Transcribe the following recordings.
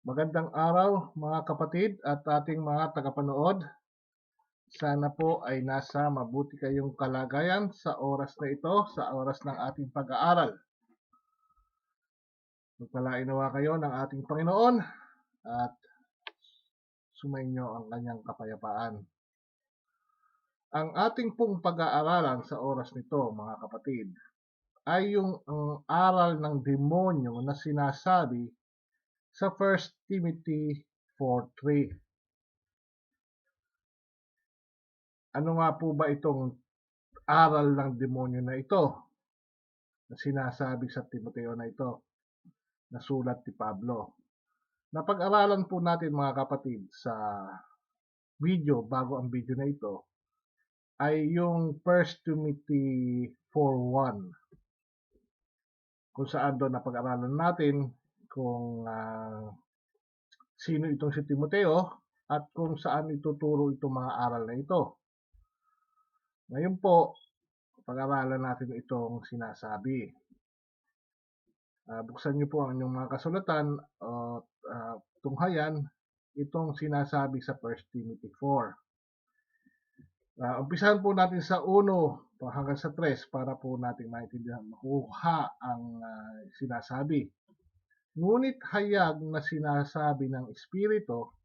Magandang araw mga kapatid at ating mga tagapanood. Sana po ay nasa mabuti kayong kalagayan sa oras na ito, sa oras ng ating pag-aaral. Magpalain nawa kayo ng ating Panginoon at sumainyo ang kanyang kapayapaan. Ang ating pong pag-aaralan sa oras nito, mga kapatid, ay yung aral ng demonyo na sinasabi sa 1 Timothy 4:3. Ano nga po ba itong aral ng demonyo na ito na sinasabi sa Timoteo na ito, na sulat ni Pablo? Napag-aralan po natin mga kapatid sa video, bago ang video na ito, ay yung 1 Timothy 4:1, kung saan doon napag-aralan natin kung sino itong si Timoteo at kung saan ituturo itong mga aral na ito. Ngayon po, pag-aralan natin itong sinasabi. Buksan niyo po ang inyong mga kasulatan o tunghayan itong sinasabi sa 1 Timothy 4. Umpisahan po natin sa 1 hanggang sa 3 para po natin maintindihan, makuha ang sinasabi. Ngunit hayag na sinasabi ng Espiritu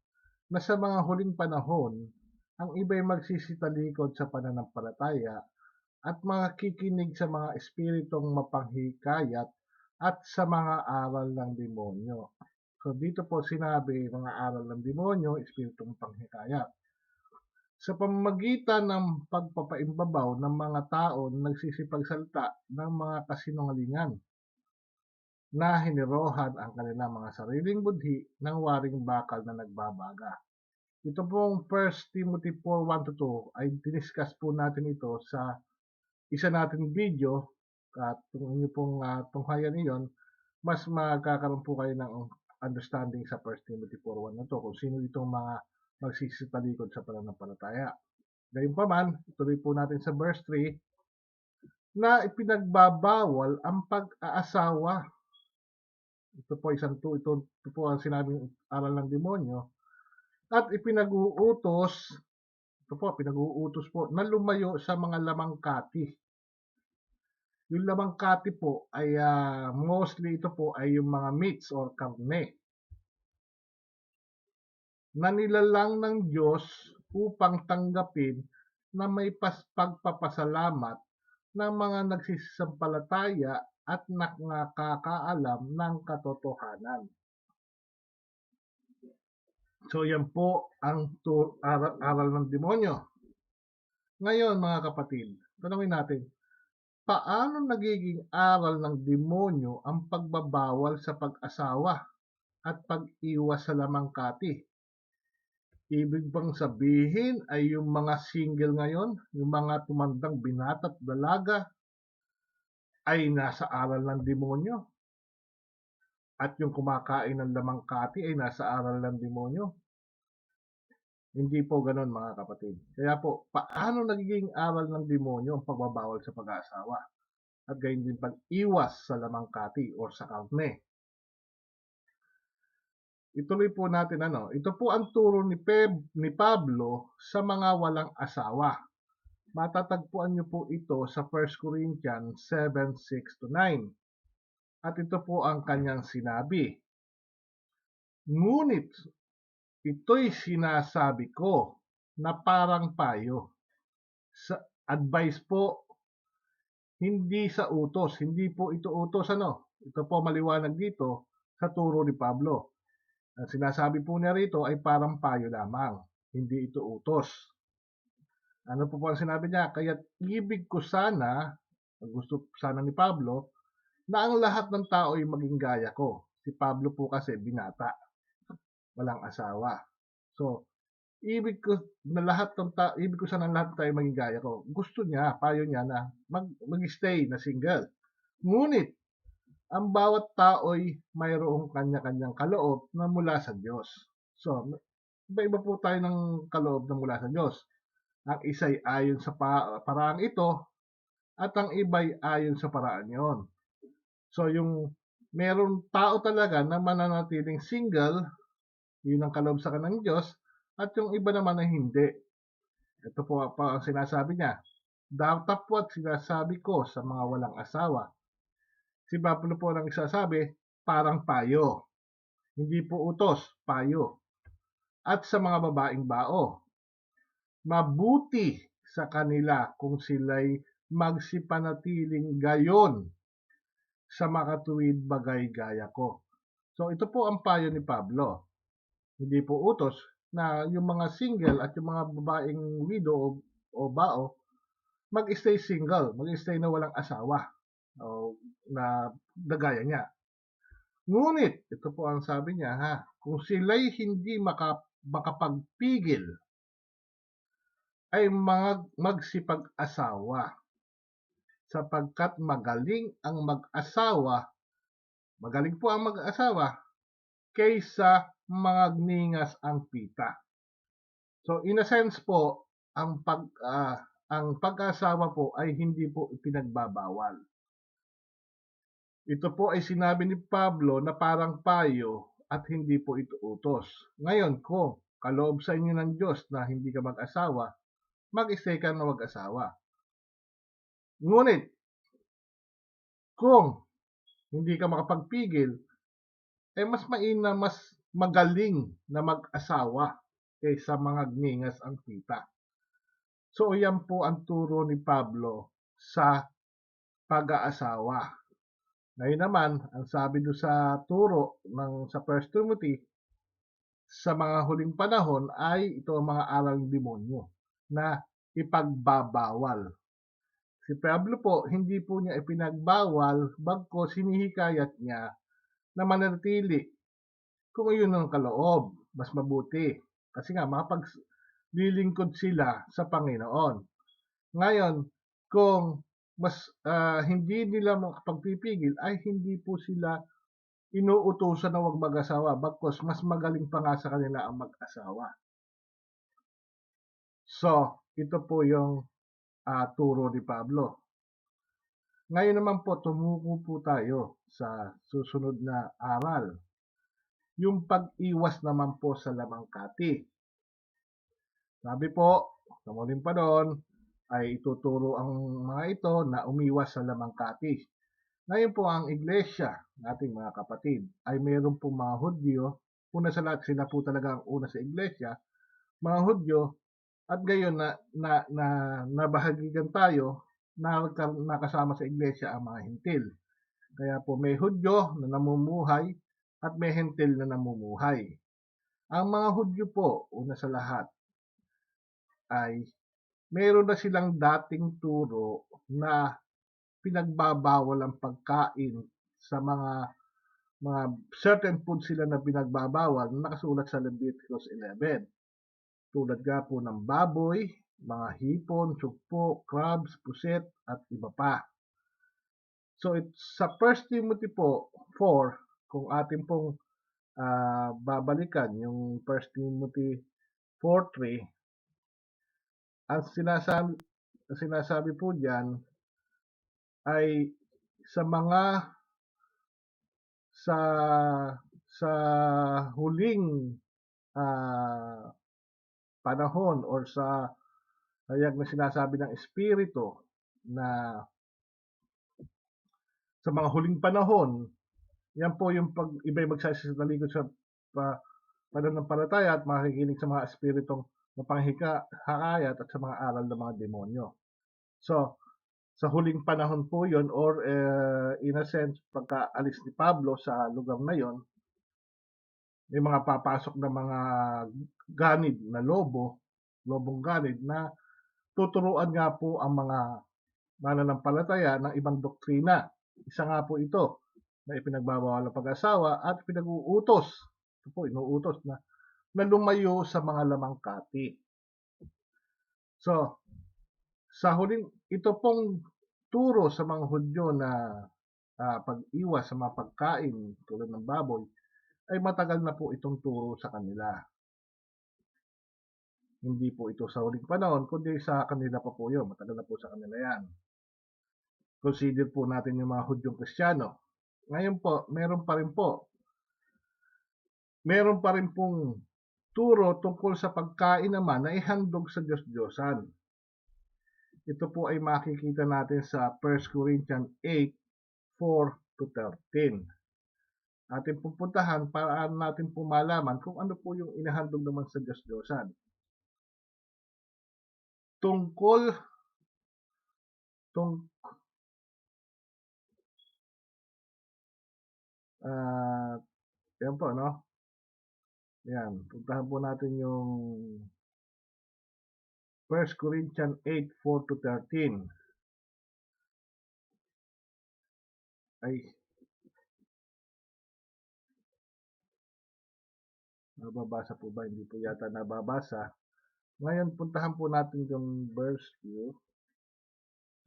na sa mga huling panahon, ang iba'y magsisitalikod sa pananampalataya at makikinig sa mga espiritong mapanghikayat at sa mga aral ng demonyo. So dito po sinabi mga aral ng demonyo, espiritong mapanghikayat. Sa pamamagitan ng pagpapaimbabaw ng mga tao na nagsisipagsalita ng mga kasinungalingan na hinirohan ang kanilang mga sariling budhi ng waring bakal na nagbabaga. Ito pong 1 Timothy 4:1-2 ay diniscuss po natin ito sa isa nating video, at kung inyo pong tunghayan iyon, mas magkakaroon po kayo ng understanding sa 1 Timothy 4:1 na to, kung sino itong mga magsisitalikod sa pananampalataya. Gayunpaman, ituloy po natin sa verse 3 na ipinagbabawal ang pag-aasawa. Ito po ang sinabing aral ng demonyo. At pinag-uutos po na lumayo sa mga lamangkati. Yung lamangkati po ay mostly ito po ay yung mga meats or karne na nilalang ng Diyos upang tanggapin na may pagpapasalamat ng mga nagsisampalataya at nakakaalam ng katotohanan. So yan po ang aral ng demonyo. Ngayon mga kapatid, tanungin natin, paano nagiging aral ng demonyo ang pagbabawal sa pag-asawa at pag-iwas sa lamangkati? Ibig bang sabihin ay yung mga single ngayon, yung mga tumandang binata at dalaga, ay nasa aral ng demonyo? At yung kumakain ng lamangkati ay nasa aral ng demonyo? Hindi po ganoon mga kapatid. Kaya po, paano nagiging aral ng demonyo ang pagbabawal sa pag-aasawa? At gayon din pag-iwas sa lamangkati o sa karne. Ituloy po natin ito po ang turo ni Pablo sa mga walang asawa. Matatagpuan niyo po ito sa 1 Corinthians 7:6-9. At ito po ang kanyang sinabi. Ngunit ito'y sinasabi ko na parang payo. Sa advice po, hindi sa utos. Hindi po ito utos Ito po maliwanag dito sa turo ni Pablo. Ang sinasabi po niya rito ay parang payo lamang, hindi ito utos. Ano po ang sinabi niya? Kaya't ibig ko sana, gusto sana ni Pablo, na ang lahat ng tao ay maging gaya ko. Si Pablo po kasi binata, walang asawa. So, ibig ko sana lahat tayo maging gaya ko. Gusto niya, payo niya na mag-stay na single. Ngunit ang bawat tao'y mayroong kanya-kanyang kaloob na mula sa Diyos. So, iba-iba po tayo ng kaloob na mula sa Diyos. Ang isa'y ayon sa paraan ito at ang iba'y ayon sa paraan yon. So, yung meron tao talaga na mananatiling single Yun ang kaloob sa ng Diyos, at yung iba naman ay hindi. Ito po ang sinasabi niya. Datapwat sinasabi ko sa mga walang asawa. Si Pablo po ang nagsasabi, parang payo. Hindi po utos, payo. At sa mga babaeng bao, mabuti sa kanila kung sila'y magsipanatiling gayon sa makatuwid bagay gaya ko. So ito po ang payo ni Pablo. Hindi po utos na yung mga single at yung mga babaeng widow o bao mag-stay single, mag-stay na walang asawa o na gaya niya. Ngunit, ito po ang sabi niya ha, kung sila'y hindi makapagpigil ay magsipag-asawa sapagkat magaling ang mag-asawa, magaling po ang mag-asawa kaysa mangagningas ang pita. So in a sense po, ang pag-asawa po ay hindi po ipinagbabawal. Ito po ay sinabi ni Pablo na parang payo at hindi po ito utos. Ngayon, kung kaloob sa inyo ng Diyos na hindi ka mag-asawa, mag-stay ka na mag-asawa. Ngunit, kung hindi ka makapagpigil, mas magaling na mag-asawa kaysa mga gningas ang kita. So, yan po ang turo ni Pablo sa pag-aasawa. Ngayon naman, ang sabi do sa turo sa 1 Timothy, sa mga huling panahon ay ito ang mga aral ng demonyo na ipagbabawal. Si Pablo po, hindi po niya ipinagbawal, bagkus hinihikayat niya na manatili kung yun ang kaloob, mas mabuti. Kasi nga, mapaglilingkod sila sa Panginoon. Ngayon, kung hindi nila makapagpipigil, ay hindi po sila inuutusan na huwag mag-asawa, bagkus mas magaling pa nga sa kanila ang mag-asawa. So, ito po yung turo ni Pablo. Ngayon naman po, tumuko po tayo sa susunod na aral. Yung pag-iwas naman po sa lamangkati. Sabi po, sa muling panahon, ay ituturo ang mga ito na umiwas sa lamangkati. Ngayon po ang iglesia, nating mga kapatid, ay mayroon po mga Hudyo. Una sa lahat, sila po talaga ang una sa iglesia, mga Hudyo, at gayon na nabahagigan tayo na nakasama sa iglesia ang mga Hintil. Kaya po may Hudyo na namumuhay at may Hintil na namumuhay. Ang mga Hudyo po, una sa lahat, ay meron na silang dating turo na pinagbabawal ang pagkain sa mga certain food sila na pinagbabawal na nakasulat sa Leviticus 11. Tulad nga po ng baboy, mga hipon, sugpo, crabs, puset, at iba pa. So sa 1 Timothy po 4, kung atin pong babalikan yung 1 Timothy 4:3, ang sinasabi po diyan ay sa sa huling panahon or sa hayag na sinasabi ng Espiritu na sa mga huling panahon, yan po yung pag iba'y magsasalilikod sa pananampalataya at makikinig sa mga espiritong mapanghikayat at sa mga aral ng mga demonyo. So, sa huling panahon po yon, or in a sense, pagkaalis ni Pablo sa lugar na yon, may mga papasok na mga ganid na lobong ganid na tuturuan nga po ang mga mananampalataya ng ibang doktrina. Isa nga po ito na ipinagbabawal ang pag-asawa at pinag-uutos. Ito po, inuutos na lumayo sa mga lamangkati. So, sa huling, ito pong turo sa mga Hudyo na pag-iwas sa mga pagkain tulad ng baboy, ay matagal na po itong turo sa kanila. Hindi po ito sa huling panahon, kundi sa kanila pa po yun. Matagal na po sa kanila yan. Consider po natin yung mga Hudyong Kristiyano. Ngayon po, meron pa rin po meron pa rin pong turo tungkol sa pagkain naman na ihandog sa Diyos-Diyosan. Ito po ay makikita natin sa 1 Corinthians 8:4-13. Ating pupuntahan para natin po malaman kung ano po yung inahandog naman sa Diyos-Diyosan. Yan po, no? Yan, puntahan po natin yung 1 Corinthians 8:4-13. Ay, nababasa po ba? Hindi po yata nababasa. Ngayon, puntahan po natin yung verse view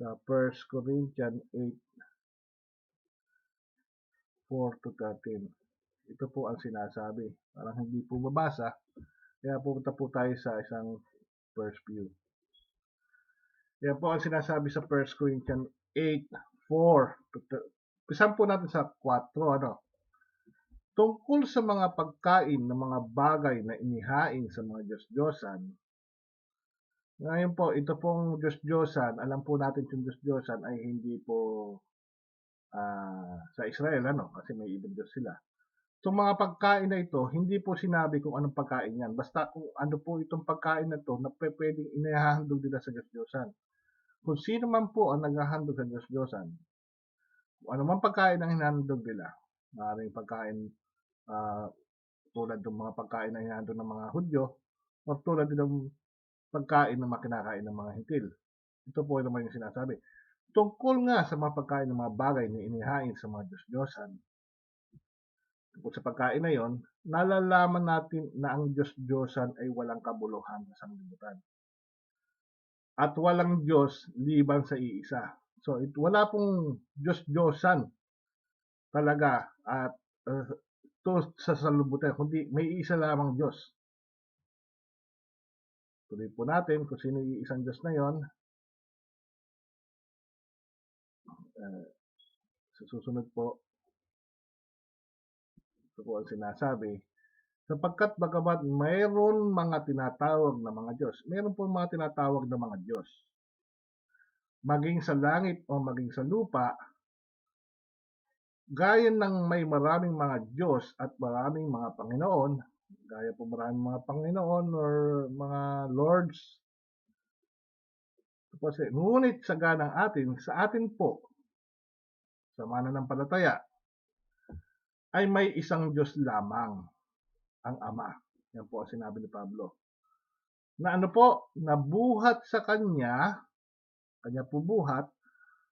sa 1 Corinthians 8:4-13. Ito po ang sinasabi. Parang hindi po mabasa. Kaya pupunta po tayo sa isang verse view. Kaya po ang sinasabi sa 1 Corinthians 8:4. Pisan po natin sa 4. Ano? Tungkol sa mga pagkain ng mga bagay na inihain sa mga Diyos-Diyosan. Ngayon po, ito pong Diyos-Diyosan, alam po natin yung Diyos-Diyosan ay hindi po sa Israel, ano? Kasi may ibang Diyos sila. Itong mga pagkain na ito, hindi po sinabi kung anong pagkain yan. Basta kung ano po itong pagkain na ito na pwedeng inahandog nila sa Diyos-Diyosan. Kung sino man po ang naghahandog sa Diyos-Diyosan, kung ano man pagkain ang hinahandog nila, maaaring pagkain tulad ng mga pagkain na hinahandog ng mga Hudyo, o tulad din ng pagkain na makinakain ng mga Hintil. Ito po naman yung sinasabi. Tungkol nga sa mga pagkain ng mga bagay na inihain sa mga Diyos-Diyosan, tungkol sa pagkain na yon, nalalaman natin na ang Diyos-Diyosan ay walang kabuluhan sa sanglibutan. At walang Diyos liban sa iisa. So, wala pong Diyos-Diyosan talaga at to sa sanlibutan, kundi may isa lamang Diyos. Tuloy po natin kung sino yung isang Diyos na yon. Sa susunod po, ito po ang sinasabi. Sapagkat bagamat mayroon mga tinatawag na mga Diyos, mayroon po mga tinatawag na mga Diyos. Maging sa langit o maging sa lupa, gaya ng may maraming mga Diyos at maraming mga Panginoon, gaya po maraming mga Panginoon or mga Lords, ngunit sa ganang sa atin po, sa mananampalataya, ay may isang Diyos lamang, ang Ama. Yan po ang sinabi ni Pablo. Na ano po, nabuhat sa kanya po buhat,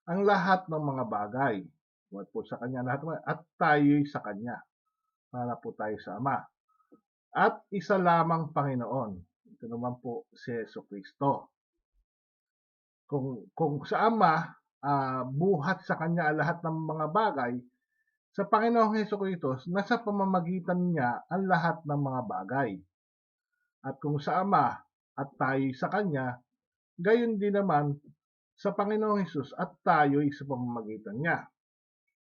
ang lahat ng mga bagay. Buhat po sa kanya lahat at tayo'y sa kanya. Para po tayo sa Ama. At isa lamang Panginoon. Ito naman po si Jesucristo. Kung sa Ama, buhat sa kanya lahat ng mga bagay, sa Panginoong Jesucristo, nasa pamamagitan niya ang lahat ng mga bagay. At kung sa Ama at tayo sa Kanya, gayon din naman sa Panginoong Hesus at tayo'y sa pamamagitan niya.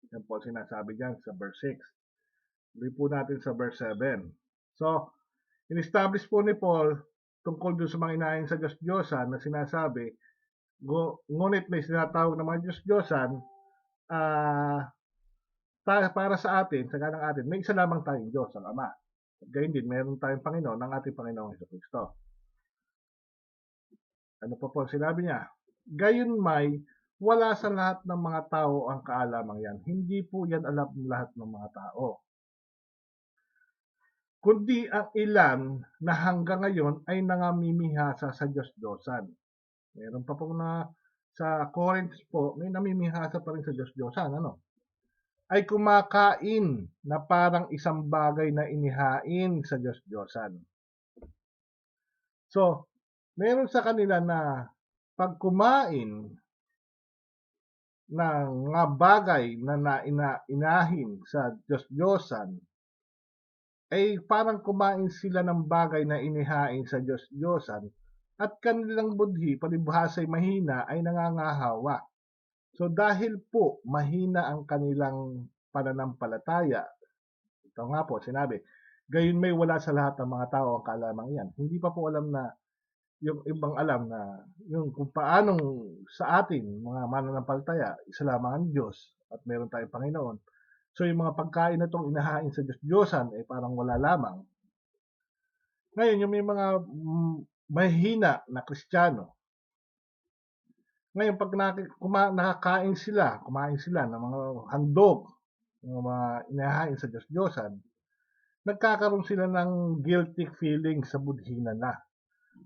Yan po sinasabi diyan sa verse 6. Tuloy po natin sa verse 7. So, in-establish po ni Paul tungkol doon sa mga inahin sa Diyos-Diyosan na sinasabi, ngunit may sinatawag na mga Diyos-Diyosan, para sa atin, sa ganang atin, may isa lamang tayong Diyos, ang Ama. At gayon din, meron tayong Panginoon, ang ating Panginoong Jesucristo. Ano pa po sinabi niya? Gayon may, wala sa lahat ng mga tao ang kaalamang yan. Hindi po yan alam ng lahat ng mga tao. Kundi ang ilan na hanggang ngayon ay nangamimihasa sa Diyos-Diyosan. Meron pa po na sa Corinth po, may namimihasa pa rin sa Diyos-Diyosan. Ano? Ay kumakain na parang isang bagay na inihain sa Diyos-Diyosan. So, meron sa kanila na pag kumain ng mga bagay na inahin sa Diyos-Diyosan, ay parang kumain sila ng bagay na inihain sa Diyos-Diyosan at kanilang budhi, palibhasa'y mahina, ay nangangahawa. So dahil po mahina ang kanilang pananampalataya, ito nga po sinabi, Gayon may wala sa lahat ng mga tao ang kaalaman iyan. Hindi pa po alam na yung ibang alam na yung kung paanong sa atin, mga mananampalataya, isa lamang ang Diyos at meron tayong Panginoon. So yung mga pagkain na itong inahain sa Diyos-Diyosan ay parang wala lamang. Ngayon, yung may mga mahihina na Kristiyano, ngayon pag nakakain sila, kumain sila ng mga handog, ng mga inahain sa Diyos-Diyosan, nagkakaroon sila ng guilty feeling sa budhi nila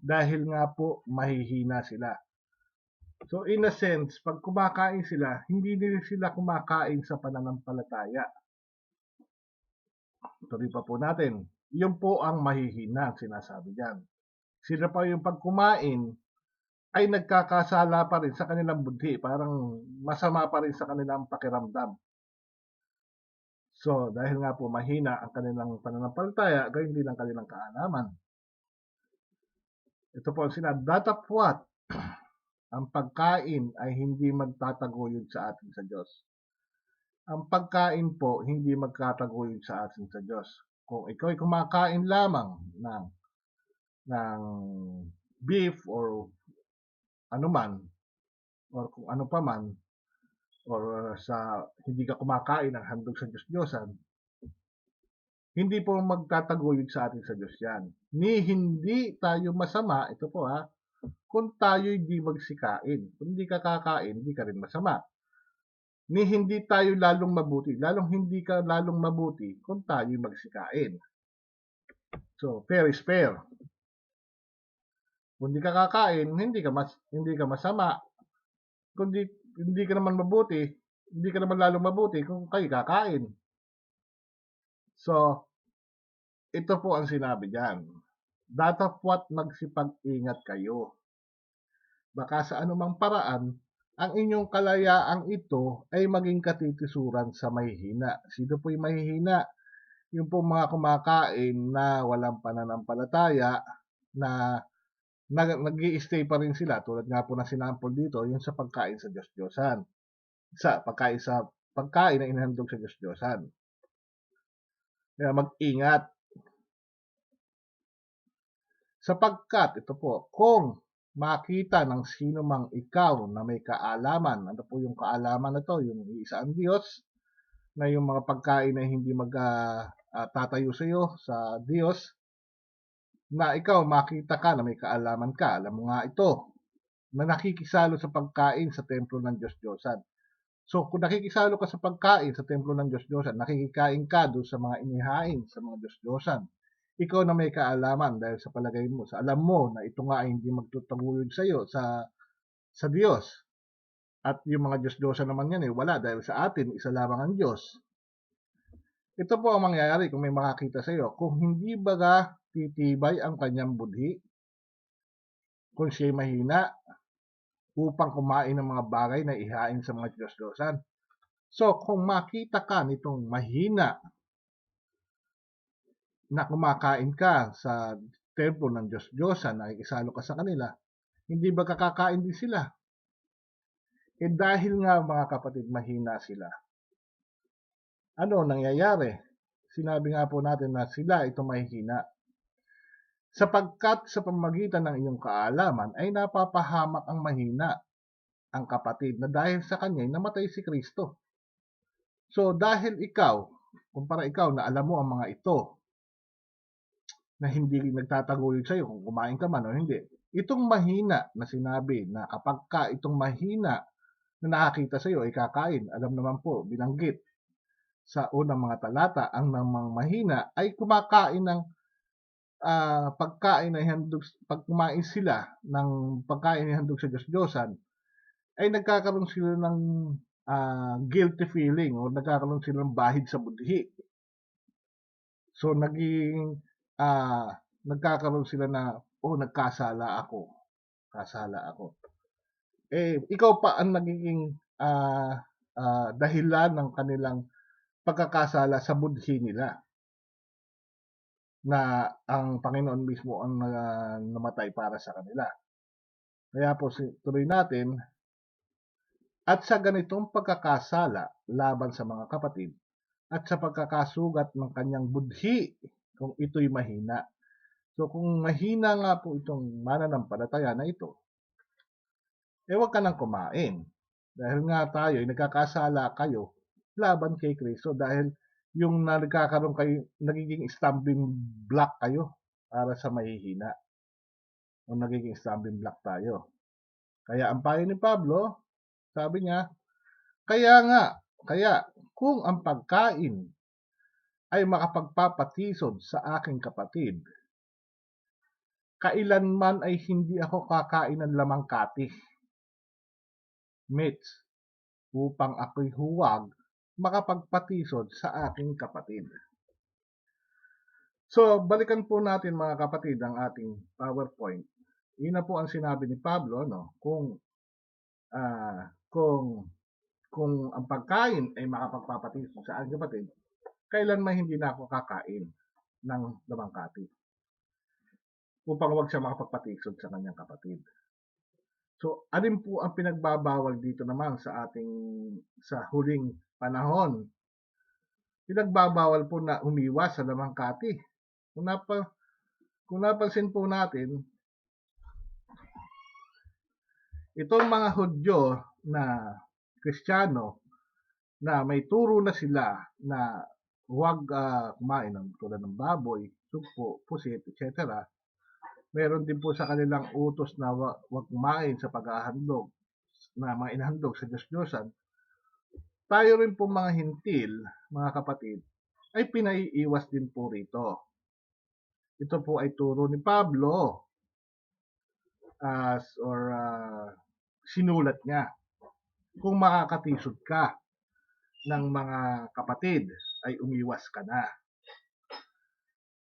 dahil nga po mahihina sila. So in a sense, pag kumakain sila, hindi din sila kumakain sa pananampalataya. Tuloy pa po natin. Yun po ang mahihina sinasabi diyan. Sila pa yung pag kumain ay nagkakasala pa rin sa kanilang budhi, parang masama pa rin sa kanilang pakiramdam. So, dahil nga po mahina ang kanilang pananampalataya, gayon din ang kanilang kaalaman. Ito po ang sinabi, datapwat ang pagkain ay hindi magtataguyod sa atin sa Diyos. Ang pagkain po hindi magtataguyod sa atin sa Diyos. Kung ikaw ay kumakain lamang ng beef or anuman, or kung ano pa man, or sa hindi ka kumakain ng handog sa Diyos-Diyosan, hindi po magtataguyod sa atin sa Diyos yan. Ni hindi tayo masama, ito po kung tayo'y di magsikain. Kung hindi ka kakain, hindi ka rin masama. Ni hindi tayo lalong mabuti, lalong hindi ka lalong mabuti kung tayo'y magsikain. So, fair is fair. Kung hindi ka kakain, hindi ka masama. Kung hindi ka naman mabuti, hindi ka naman lalong mabuti kung kayo kakain. So, ito po ang sinabi diyan. Datapwat magsipag-ingat kayo. Baka sa anumang paraan, ang inyong kalayaang ito ay maging katitisuran sa mahihina. Sino po yung mahihina? Yung po mga kumakain na walang pananampalataya, na nag-i-stay pa rin sila, tulad nga po na sinampol dito, yung sa pagkain sa Diyos-Diyosan. Sa pagkain na inahandog sa Diyos-Diyosan. Kaya mag-ingat. Sapagkat, ito po, kung makita ng sino mang ikaw na may kaalaman, ano po yung kaalaman na to? Yung isa ang Diyos, na yung mga pagkain na hindi magtatayo sa iyo sa Diyos, na ikaw makita ka na may kaalaman ka, alam mo nga ito, na nakikisalo sa pagkain sa templo ng Diyos-Diyosan. So, kung nakikisalo ka sa pagkain sa templo ng Diyos-Diyosan, nakikikain ka doon sa mga inihain sa mga Diyos-Diyosan, ikaw na may kaalaman dahil sa palagay mo, sa alam mo na ito nga ay hindi magtutaguyod sa iyo sa Diyos. At yung mga Diyos-Diyosan naman yan wala dahil sa atin, isa lamang ang Diyos. Ito po ang mangyayari kung may makakita sa iyo. Kung hindi baga titibay ang kanyang budhi, kung siya'y mahina, upang kumain ng mga bagay na ihain sa mga Diyos-Diyosan. So, kung makita ka nitong mahina na kumakain ka sa templo ng Diyos-Diyosan, nakikisalo ka sa kanila, hindi ba kakakain din sila? Dahil nga mga kapatid, mahina sila. Ano nangyayari? Sinabi nga po natin na sila ito mahihina. Sapagkat sa pamamagitan ng iyong kaalaman ay napapahamak ang mahina, ang kapatid, na dahil sa kanya namatay si Kristo. So dahil ikaw, kumpara ikaw na alam mo ang mga ito, na hindi nagtataguyod sa iyo kung kumain ka man o hindi. Itong mahina na sinabi na kapag ka itong mahina na nakakita sa iyo ay kakain, alam naman po, binanggit sa unang mga talata, ang mga mahina ay kumakain ng pagkain na handog, pag kumain sila ng pagkain na handog sa Diyos-Diyosan, ay nagkakaroon sila ng guilty feeling o nagkakaroon sila ng bahid sa budhi. So nagkakaroon sila na, nagkasala ako. Kasala ako. Ikaw pa ang nagiging dahilan ng kanilang pagkakasala sa budhi nila, na ang Panginoon mismo ang namatay para sa kanila. Kaya po tuloy natin, at sa ganitong pagkakasala laban sa mga kapatid, at sa pagkakasugat ng kanyang budhi, kung ito'y mahina. So kung mahina nga po itong mananampalataya na ito, huwag ka nang kumain. Dahil nga tayo, nagkakasala kayo laban kay Kristo dahil yung nagkakaroon kayo, nagiging stumbling block kayo para sa mahihina. O nagiging stumbling block tayo. Kaya ang payo ni Pablo, sabi niya, kaya kung ang pagkain ay makapagpapatisod sa aking kapatid, kailanman ay hindi ako kakain ng lamang kati, meats, upang ako'y huwag makapagpatisod sa aking kapatid. So, balikan po natin mga kapatid ang ating PowerPoint. Yun na po ang sinabi ni Pablo, no? Kung ang pagkain ay makapagpapatisod sa aking kapatid, kailanman hindi na ako kakain ng lamang kati upang wag siya makapagpatisod sa kanyang kapatid. So, alin po ang pinagbabawal dito naman sa huling panahon? Pinagbabawal po na umiwas sa lamang kati. Kung napansin po natin, itong mga Hudyo na Kristiyano na may turo na sila na huwag kumain tulad ng baboy, sugpo, pusit, etc. Meron din po sa kanilang utos na huwag kumain sa paghahandog na mga inahandog sa Diyos-Diyosan. Tayo rin po mga hintil, mga kapatid, ay pinaiiwas din po rito. Ito po ay turo ni Pablo sinulat niya. Kung makakatisod ka ng mga kapatid, ay umiwas ka na.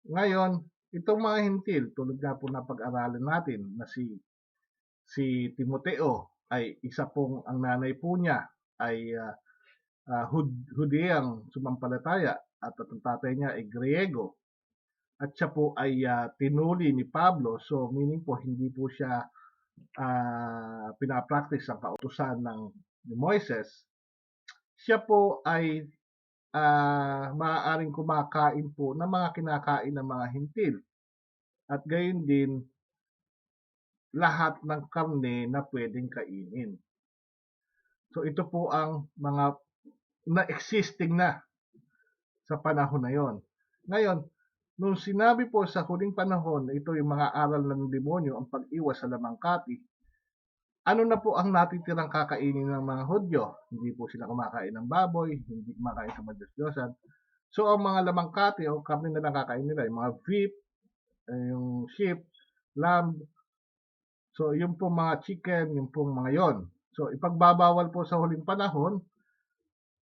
Ngayon, itong mga hintil, tulad nga po na pag-aralan natin na si Timoteo ay isa pong ang nanay po niya ay Hudiyang sumampalataya at ang tatay niya ay Griego. At siya po ay tinuli ni Pablo, so meaning po hindi po siya pinapractice ang kautusan ni Moises. Siya po ay maaaring kumakain po ng mga kinakain ng mga hintil. At gayon din, lahat ng karne na pwedeng kainin. So ito po ang mga na-existing na sa panahon na yon. Ngayon, nung sinabi po sa huling panahon, ito yung mga aral ng demonyo, ang pag-iwas sa lamang kati, ano na po ang natitirang kakainin ng mga Hudyo? Hindi po sila kumakain ng baboy, hindi kumakain sa Diyos-Diyosan. So, ang mga lamang kati o karne na lang kakain nila, yung mga beef, yung sheep, lamb, so yung po mga chicken, yung po mga yon. So, ipagbabawal po sa huling panahon,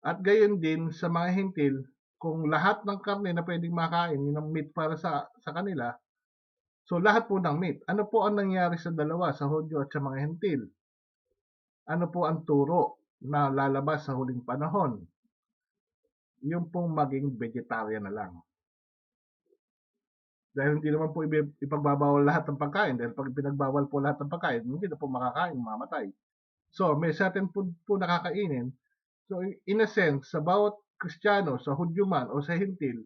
at gayon din sa mga hintil, kung lahat ng karne na pwedeng makain, yun ang meat para sa kanila, so lahat po ng meat. Ano po ang nangyari sa dalawa, sa Hudyo at sa mga hintil? Ano po ang turo na lalabas sa huling panahon? Yung pong maging vegetarian na lang. Dahil hindi naman po ipagbabawal lahat ng pagkain. Dahil pag pinagbawal po lahat ng pagkain, hindi na po makakain, mamatay. So, may certain food po nakakainin. So, in a sense, sa bawat Kristiyano, sa Hudyo man o sa hintil,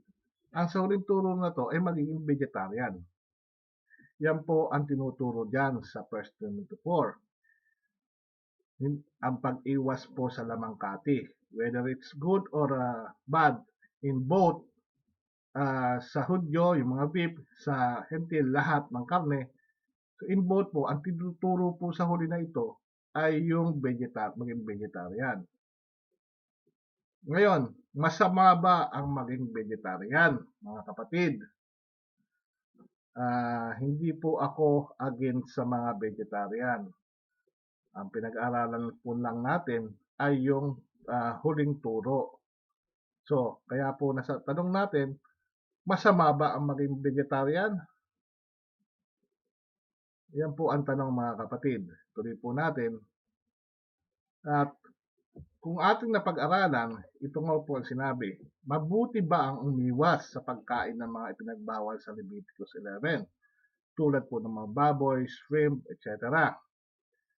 ang sa huling turo na to ay magiging vegetarian. Yan po ang tinuturo dyan sa 1 Timothy 4. Ang pag-iwas po sa lamang kati, whether it's good or bad, in both sa Hudyo, yung mga beef, sa hintil, lahat ng karne. So in both po, ang tinuturo po sa huli na ito ay yung maging vegetarian. Ngayon, masama ba ang maging vegetarian, mga kapatid? Hindi po ako against sa mga vegetarian. Ang pinag-aralan po lang natin ay yung huling turo. So, kaya po nasa tanong natin, masama ba ang maging vegetarian? Yan po ang tanong mga kapatid. Tuloy po natin. At kung ating napag-aralan, ito nga po ang sinabi, mabuti ba ang umiwas sa pagkain ng mga ipinagbawal sa Leviticus 11? Tulad po ng mga baboy, shrimp, etc.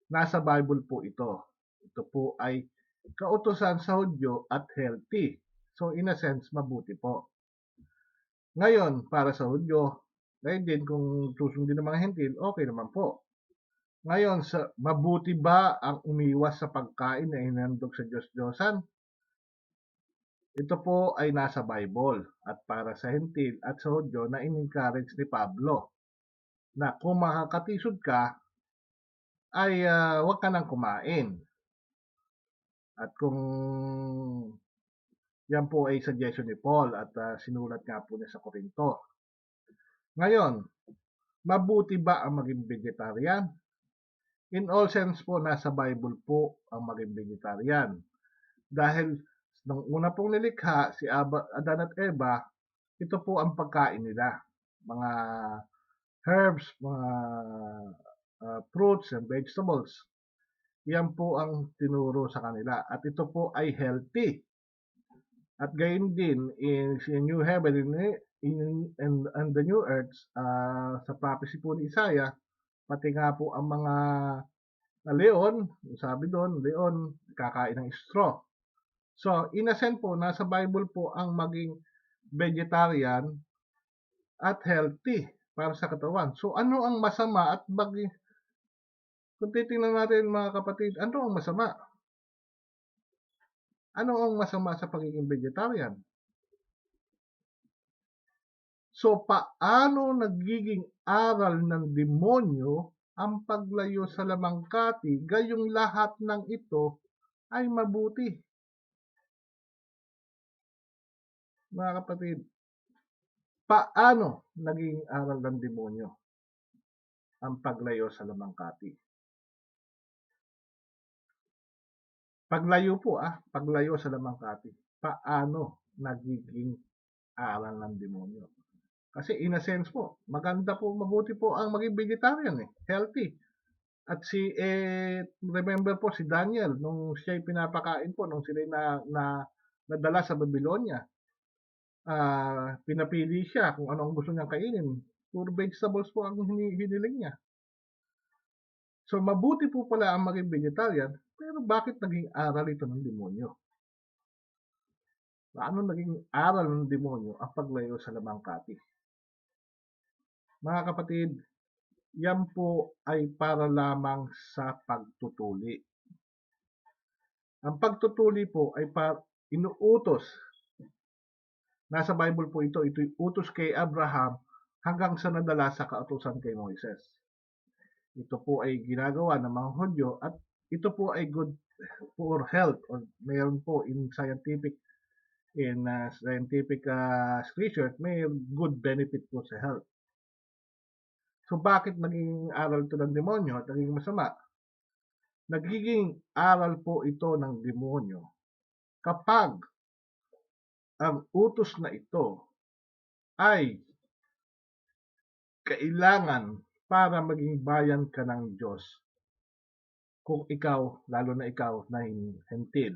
Nasa Bible po ito. Ito po ay kautusan sa Hudyo at healthy. So in a sense, mabuti po. Ngayon, para sa Hudyo, ngayon din kung susundin ng mga Hentil, okay naman po. Ngayon, mabuti ba ang umiwas sa pagkain na inhandog sa Diyos-Diyosan? Ito po ay nasa Bible at para sa Hentil at sa Hudyo na in-encourage ni Pablo na kung makakatisod ka ay huwag ka nang kumain. At kung yan po ay suggestion ni Paul at sinulat nga po niya sa Korinto. Ngayon, mabuti ba ang maging vegetarian? In all sense po, nasa Bible po ang maging vegetarian. Dahil nung una pong nilikha si Adan at Eva, ito po ang pagkain nila. Mga herbs, mga fruits and vegetables. Yan po ang tinuro sa kanila. At ito po ay healthy. At gayon din, in New Heaven and the New Earth, sa prophecy po ni Isaiah, pati nga po ang mga leon, sabi doon, leon, kakain ng straw. So, in a sense po, nasa Bible po ang maging vegetarian at healthy para sa katawan. So, ano ang masama at kung titingnan natin mga kapatid, ano ang masama? Ano ang masama sa pagiging vegetarian? So, paano nagiging aral ng demonyo ang paglayo sa lamangkati, gayong lahat ng ito ay mabuti? Mga kapatid, paano naging aral ng demonyo ang paglayo sa lamangkati? Paglayo po paglayo sa lamangkati. Paano nagiging aral ng demonyo? Kasi in a sense po, maganda po, mabuti po ang maging vegetarian healthy. At remember po si Daniel, nung siya'y pinapakain po, nung sila'y nadala sa Babylonia, pinapili siya kung ano ang gusto niyang kainin. Puro vegetables po ang hiniling niya. So, mabuti po pala ang maging vegetarian, pero bakit naging aral ito ng demonyo? Paano naging aral ng demonyo ang paglayo sa lamangkati? Mga kapatid, yan po ay para lamang sa pagtutuli. Ang pagtutuli po ay inuutos. Nasa Bible po ito'y utos kay Abraham hanggang sa nadala sa kautusan kay Moises. Ito po ay ginagawa ng mga Hudyo at ito po ay good for health or mayroon po in scientific research may good benefit po sa health. So bakit naging aral ito ng demonyo at naging masama? Nagiging aral po ito ng demonyo kapag ang utos na ito ay kailangan para maging bayan ka ng Diyos. Kung ikaw, lalo na ikaw na hentil.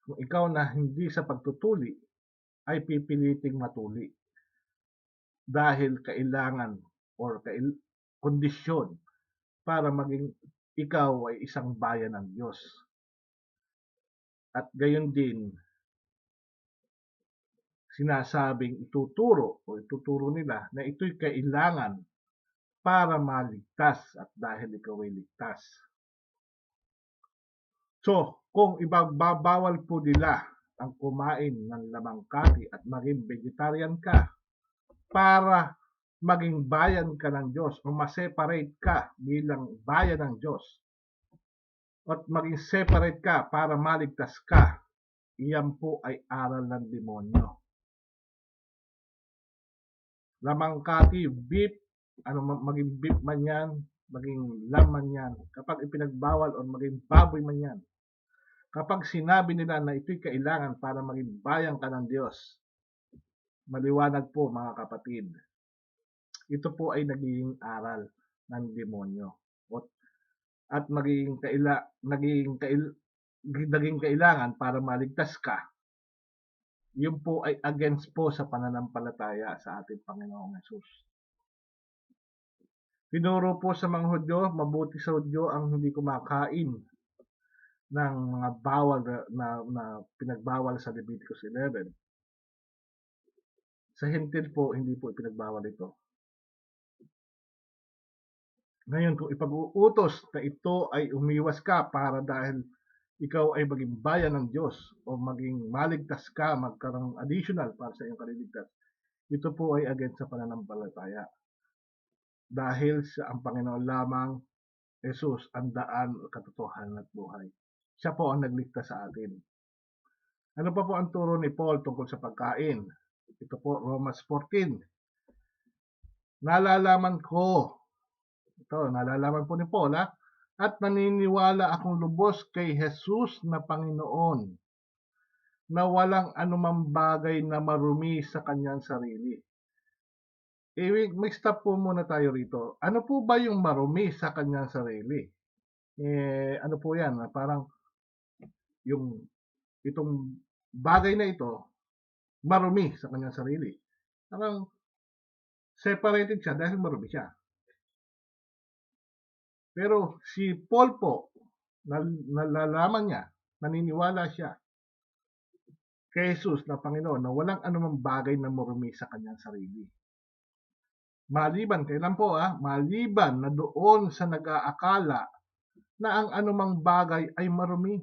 Kung ikaw na hindi sa pagtutuli, ay pipiliting matuli. Dahil kailangan or kondisyon para maging ikaw ay isang bayan ng Diyos. At gayon din, sinasabing ituturo nila na ito'y kailangan para maligtas at dahil ikaw ay ligtas. So, kung ibabawal po nila ang kumain ng lamangkati at maging vegetarian ka para maging bayan ka ng Diyos o ma-separate ka bilang bayan ng Diyos at maging separate ka para maligtas ka, iyan po ay aral ng demonyo. Lamangkati, beef, maging beef man yan, maging lamb man yan, kapag ipinagbawal o maging baboy man yan, kapag sinabi nila na ito'y kailangan para maging bayan ka ng Diyos, maliwanag po mga kapatid, ito po ay nagiging aral ng demonyo. At naging kailangan para maligtas ka, yun po ay against po sa pananampalataya sa ating Panginoong Hesus. Tinuro po sa mga Hudyo, mabuti sa Hudyo ang hindi kumakain ng mga bawal na pinagbawal sa Leviticus 11. Sa hintil po, hindi po ipinagbawal ito. Ngayon, kung ipag-uutos na ito ay umiwas ka para dahil ikaw ay maging bayan ng Diyos o maging maligtas ka, magkaroon additional para sa iyong kaliligtas, ito po ay against sa pananampalataya. Dahil sa ang Panginoon lamang, Jesus, ang daan, katotohanan at buhay. Siya po ang nagligtas sa atin. Ano pa po ang turo ni Paul tungkol sa pagkain? Ito po, Romans 14. Nalalaman po ni Paul, at naniniwala akong lubos kay Jesus na Panginoon na walang anumang bagay na marumi sa kanyang sarili. May stop po muna tayo rito. Ano po ba yung marumi sa kanyang sarili? Ano po yan? Parang itong bagay na ito, marumi sa kanyang sarili. Parang separated siya dahil marumi siya. Pero si Paul po, nalalaman niya, naniniwala siya kay Jesus na Panginoon na walang anumang bagay na marumi sa kanyang sarili. Maliban, kailan po maliban na doon sa nag-aakala na ang anumang bagay ay marumi.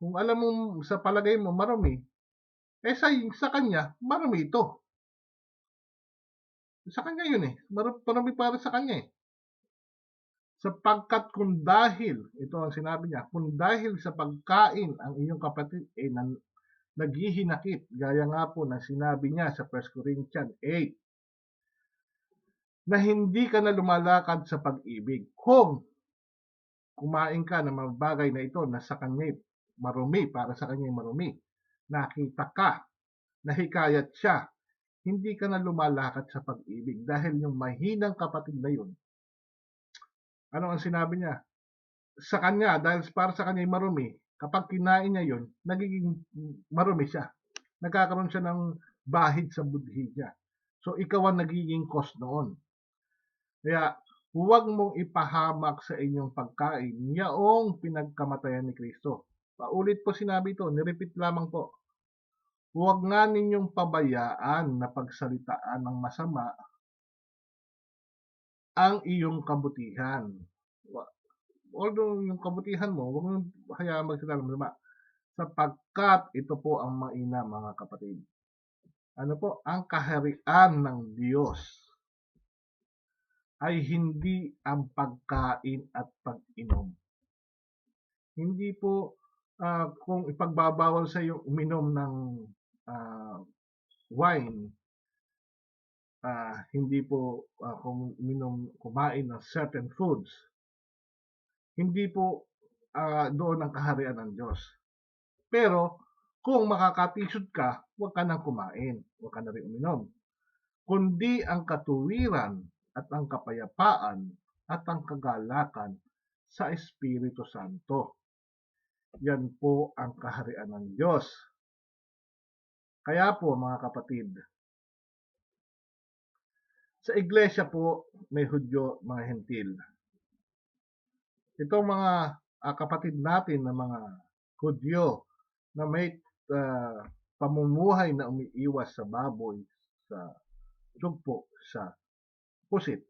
Kung alam mo, sa palagay mo marumi, sa kanya, marumi ito. Sa kanya yun marumi para sa kanya Sapagkat kung dahil, ito ang sinabi niya, kung dahil sa pagkain ang iyong kapatid naghihinakit, gaya nga po na sinabi niya sa 1 Corinthians 8, na hindi ka na lumalakad sa pag-ibig. Kung kumain ka ng mga bagay na ito na sa kanya marumi, para sa kanya marumi, nakita ka, nahikayat siya, hindi ka na lumalakad sa pag-ibig dahil yung mahinang kapatid na yun, ano ang sinabi niya? Sa kanya, dahil para sa kanya marumi, kapag kinain niya yun, nagiging marumi siya. Nagkakaroon siya ng bahid sa budhi niya. So, ikaw ang nagiging cause noon. Kaya, huwag mong ipahamak sa inyong pagkain yaong pinagkamatayan ni Kristo. Paulit po sinabi ito, nirepeat lamang po. Huwag nga ninyong pabayaan na pagsalitaan ng masama ang iyong kabutihan. Although yung kabutihan mo, huwag mong hayaan magsalita ng masama. Sapagkat ito po ang mainam, mga kapatid. Ano po? Ang kaharian ng Diyos ay hindi ang pagkain at pag-inom. Hindi po kung ipagbabawal sa iyo uminom ng wine, hindi po kung kumain ng certain foods, hindi po doon ang kaharian ng Diyos. Pero kung makakatisod ka, huwag ka nang kumain, huwag ka na rin uminom. Kundi ang katuwiran at ang kapayapaan at ang kagalakan sa Espiritu Santo. Yan po ang kaharian ng Diyos. Kaya po, mga kapatid, sa iglesia po may Hudyo, mga Hentil. Itong mga kapatid natin na mga Hudyo na may pamumuhay na umiiwas sa baboy, sa sugpo, sa pusit.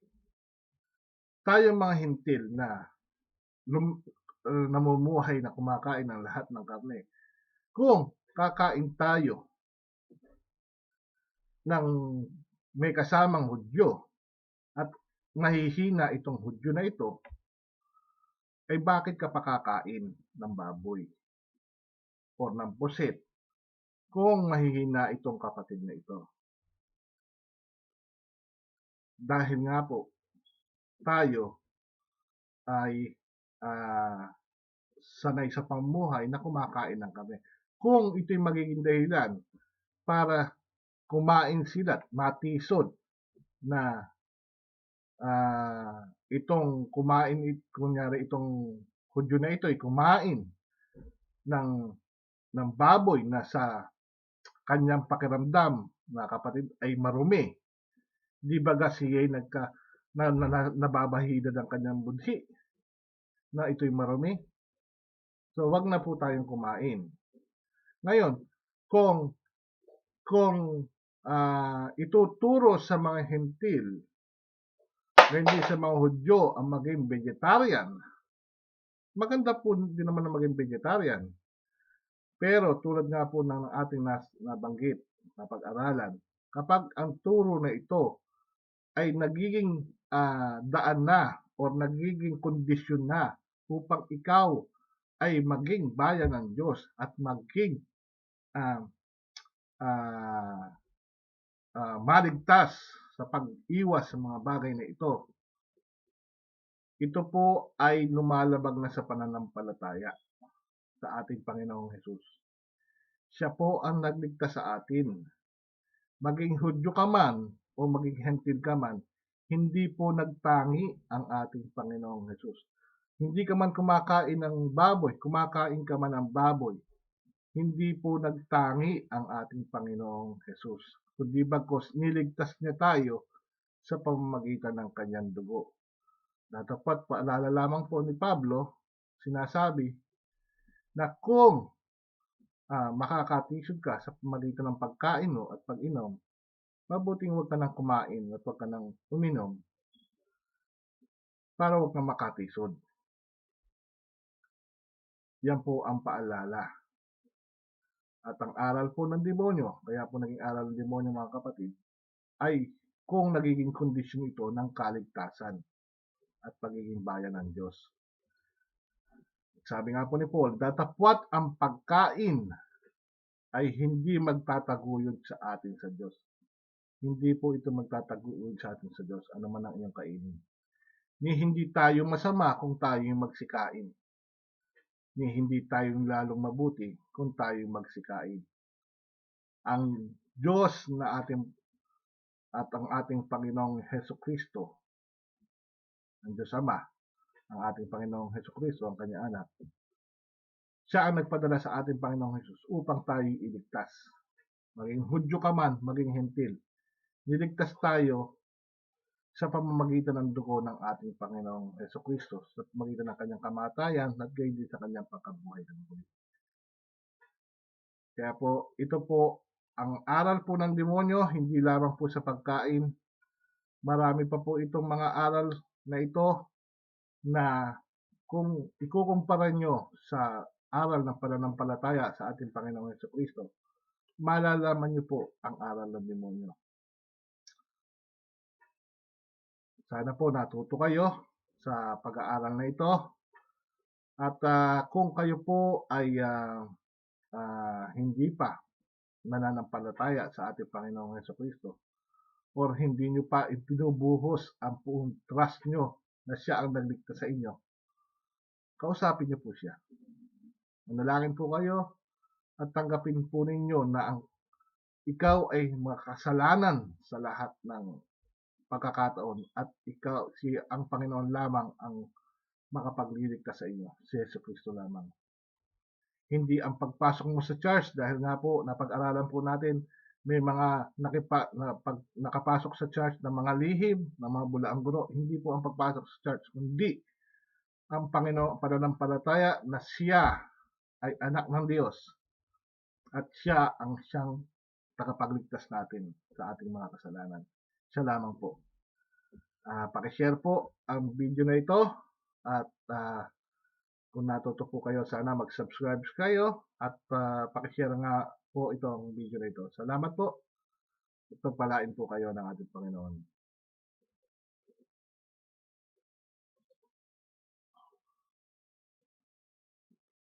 Tayo mga Hentil na namumuhay na kumakain ng lahat ng karne. Kung kakain tayo ng may kasamang Hudyo at mahihina itong Hudyo na ito, ay bakit ka pakakain ng baboy o ng pusit kung mahihina itong kapatid na ito? Dahil nga po, tayo ay sanay sa pamumuhay na kumakain ng karne. Kung ito'y magiging dahilan para kumain sila at matisod na itong kumain, kunyari itong Hudyo na ito ay kumain ng baboy na sa kanyang pakiramdam na kapatid ay marumi, di baga siya ay nababahida ng kanyang budhi na ito'y marumi? So, wag na po tayong kumain. Ngayon, kung ituturo sa mga hentil, hindi sa mga Hudyo ang maging vegetarian. Maganda po din naman na maging vegetarian. Pero tulad nga po ng ating nabanggit na pag-aralan, kapag ang turo na ito ay nagiging daan na o nagiging kondisyon na upang ikaw ay maging bayan ng Diyos at maging maligtas sa pag-iwas sa mga bagay na ito. Ito po ay lumalabag na sa pananampalataya sa ating Panginoong Hesus. Siya po ang nagligtas sa atin. Maging Hudyo ka man o maging Hentil ka man, hindi po nagtangi ang ating Panginoong Hesus. Hindi ka man kumakain ng baboy, kumakain ka man ng baboy, hindi po nagtangi ang ating Panginoong Hesus. Kundi bagkus niligtas niya tayo sa pamamagitan ng kanyang dugo. Dapat paalala lamang po ni Pablo, sinasabi na kung makakatisod ka sa pamamagitan ng pagkain mo at pag-inom, mabuting huwag ka nang kumain at huwag ka nang uminom para huwag kang makatisod. Yan po ang paalala. At ang aral po ng demonyo, kaya po naging aral ng demonyo mga kapatid, ay kung nagiging kondisyon ito ng kaligtasan at pagiging bayan ng Diyos. Sabi nga po ni Paul, datapwat ang pagkain ay hindi magtataguyod sa atin sa Diyos. Hindi po ito magtataguyod sa atin sa Diyos, ano man ang iyong kainin. Ni hindi tayo masama kung tayo yung magsikain. Ni hindi tayo lalong mabuti kung tayo magsikain. Ang Diyos na ating at ang ating Panginoong Hesukristo, ang Diyos Ama, ang ating Panginoong Hesukristo, ang kanyang anak, siya ang nagpadala sa ating Panginoong Hesus upang tayo iligtas. Maging Hudyo ka man, maging Hentil, niligtas tayo sa pamamagitan ng dugo ng ating Panginoong Hesukristo, sa pamamagitan ng kanyang kamatayan at gayon din sa kanyang pagkabuhay ng muli. Kaya po, ito po ang aral po ng demonyo, hindi lamang po sa pagkain. Marami pa po itong mga aral na ito na kung ikukumpara nyo sa aral ng pananampalataya sa ating Panginoong Hesukristo, malalaman nyo po ang aral ng demonyo. Sana po natuto kayo sa pag-aaral na ito. At kung kayo po ay hindi pa mananampalataya sa ating Panginoong Hesukristo, or hindi nyo pa ibinubuhos ang buong trust nyo na siya ang nagligtas sa inyo, kausapin nyo po siya. Manalangin po kayo at tanggapin po ninyo na ikaw ay makasalanan sa lahat ng pagkakataon at ikaw, ang Panginoon lamang ang makapagliligtas sa inyo, si Hesukristo lamang. Hindi ang pagpasok mo sa church, dahil nga po napag-aralan po natin, may mga nakapasok sa church ng mga lihim, ng mga bulaang guro. Hindi po ang pagpasok sa church, kundi ang Panginoon pananampalataya na siya ay anak ng Diyos at siya ang siyang tagapagligtas natin sa ating mga kasalanan. Siya lamang po. Pakishare po ang video na ito at kung natuto po kayo, sana mag-subscribe kayo at pakishare nga po itong video na ito. Salamat po. Pagpalain po kayo ng ating Panginoon.